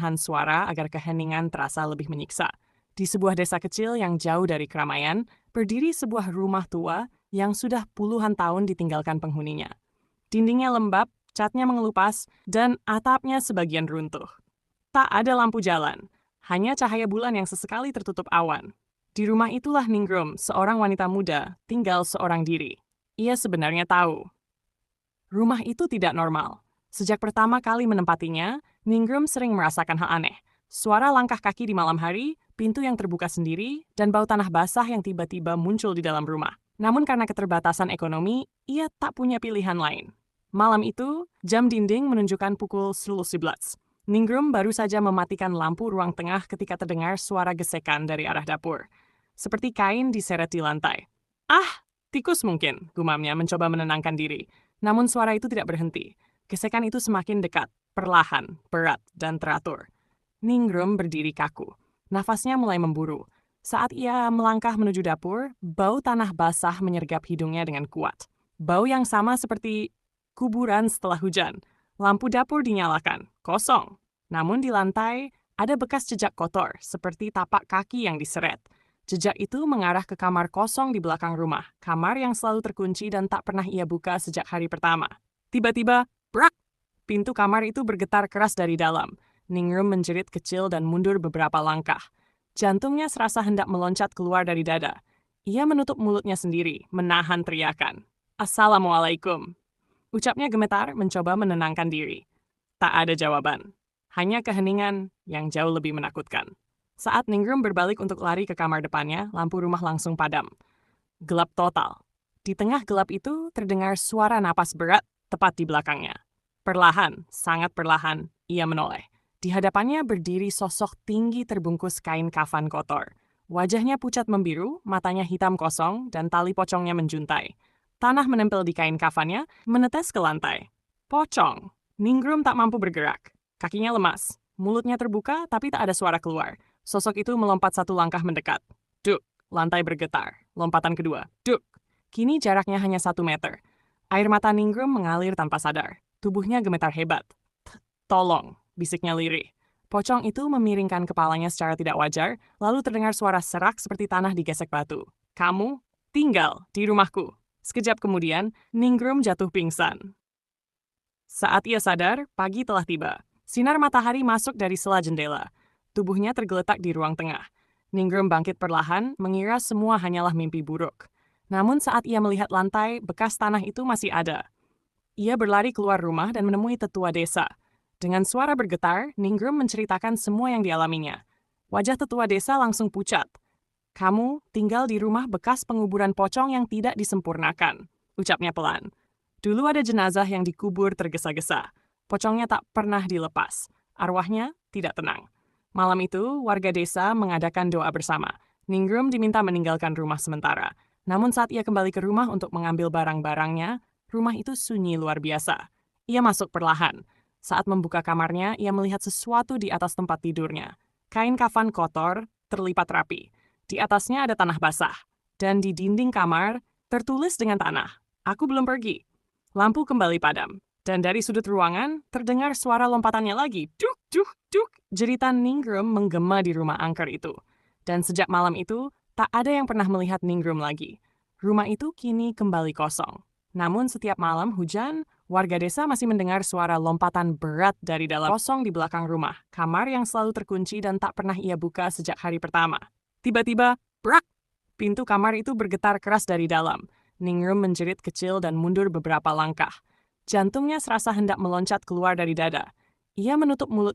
menahan suara agar keheningan terasa lebih menyiksa. Di sebuah desa kecil yang jauh dari keramaian, berdiri sebuah rumah tua yang sudah puluhan tahun ditinggalkan penghuninya. Dindingnya lembab, catnya mengelupas, dan atapnya sebagian runtuh. Tak ada lampu jalan, hanya cahaya bulan yang sesekali tertutup awan. Di rumah itulah Ningrum, seorang wanita muda, tinggal seorang diri. Ia sebenarnya tahu rumah itu tidak normal. Sejak pertama kali menempatinya, Ningrum sering merasakan hal aneh. Suara langkah kaki di malam hari, pintu yang terbuka sendiri, dan bau tanah basah yang tiba-tiba muncul di dalam rumah. Namun karena keterbatasan ekonomi, ia tak punya pilihan lain. Malam itu, jam dinding menunjukkan pukul 11. Ningrum baru saja mematikan lampu ruang tengah ketika terdengar suara gesekan dari arah dapur. Seperti kain diseret di lantai. Ah, tikus mungkin, gumamnya mencoba menenangkan diri. Namun suara itu tidak berhenti. Gesekan itu semakin dekat, perlahan, berat, dan teratur. Ningrum berdiri kaku. Nafasnya mulai memburu. Saat ia melangkah menuju dapur, bau tanah basah menyergap hidungnya dengan kuat. Bau yang sama seperti kuburan setelah hujan. Lampu dapur dinyalakan, kosong. Namun di lantai, ada bekas jejak kotor, seperti tapak kaki yang diseret. Jejak itu mengarah ke kamar kosong di belakang rumah, kamar yang selalu terkunci dan tak pernah ia buka sejak hari pertama. Tiba-tiba, brak! Pintu kamar itu bergetar keras dari dalam. Ningrum menjerit kecil dan mundur beberapa langkah. Jantungnya serasa hendak meloncat keluar dari dada. Ia menutup mulutnya sendiri, menahan teriakan. Assalamualaikum. Ucapnya gemetar, mencoba menenangkan diri. Tak ada jawaban. Hanya keheningan yang jauh lebih menakutkan. Saat Ningrum berbalik untuk lari ke kamar depannya, lampu rumah langsung padam. Gelap total. Di tengah gelap itu terdengar suara napas berat tepat di belakangnya. Perlahan, sangat perlahan, ia menoleh. Di hadapannya berdiri sosok tinggi terbungkus kain kafan kotor. Wajahnya pucat membiru, matanya hitam kosong, dan tali pocongnya menjuntai. Tanah menempel di kain kafannya, menetes ke lantai. Pocong. Ningrum tak mampu bergerak. Kakinya lemas. Mulutnya terbuka, tapi tak ada suara keluar. Sosok itu melompat satu langkah mendekat. Duk, lantai bergetar. Lompatan kedua. Duk. Kini jaraknya hanya 1 meter. Air mata Ningrum mengalir tanpa sadar. Tubuhnya gemetar hebat. Tolong, bisiknya lirih. Pocong itu memiringkan kepalanya secara tidak wajar, lalu terdengar suara serak seperti tanah digesek batu. Kamu tinggal di rumahku. Sekejap kemudian, Ningrum jatuh pingsan. Saat ia sadar, pagi telah tiba. Sinar matahari masuk dari sela jendela. Tubuhnya tergeletak di ruang tengah. Ningrum bangkit perlahan, mengira semua hanyalah mimpi buruk. Namun saat ia melihat lantai, bekas tanah itu masih ada. Ia berlari keluar rumah dan menemui tetua desa. Dengan suara bergetar, Ningrum menceritakan semua yang dialaminya. Wajah tetua desa langsung pucat. Kamu tinggal di rumah bekas penguburan pocong yang tidak disempurnakan, ucapnya pelan. Dulu ada jenazah yang dikubur tergesa-gesa. Pocongnya tak pernah dilepas. Arwahnya tidak tenang. Malam itu, warga desa mengadakan doa bersama. Ningrum diminta meninggalkan rumah sementara. Namun saat ia kembali ke rumah untuk mengambil barang-barangnya, rumah itu sunyi luar biasa. Ia masuk perlahan. Saat membuka kamarnya, ia melihat sesuatu di atas tempat tidurnya. Kain kafan kotor, terlipat rapi. Di atasnya ada tanah basah. Dan di dinding kamar, tertulis dengan tanah. Aku belum pergi. Lampu kembali padam. Dan dari sudut ruangan, terdengar suara lompatannya lagi. Duk, duk, duk. Jeritan Ningrum menggema di rumah angker itu. Dan sejak malam itu, tak ada yang pernah melihat Ningrum lagi. Rumah itu kini kembali kosong. Namun setiap malam hujan, warga desa masih mendengar suara lompatan berat dari dalam kosong di belakang rumah. Kamar yang selalu terkunci dan tak pernah ia buka sejak hari pertama. Tiba-tiba, brak! Pintu kamar itu bergetar keras dari dalam. Ningrum menjerit kecil dan mundur beberapa langkah. Jantungnya serasa hendak meloncat keluar dari dada. Ia menutup mulut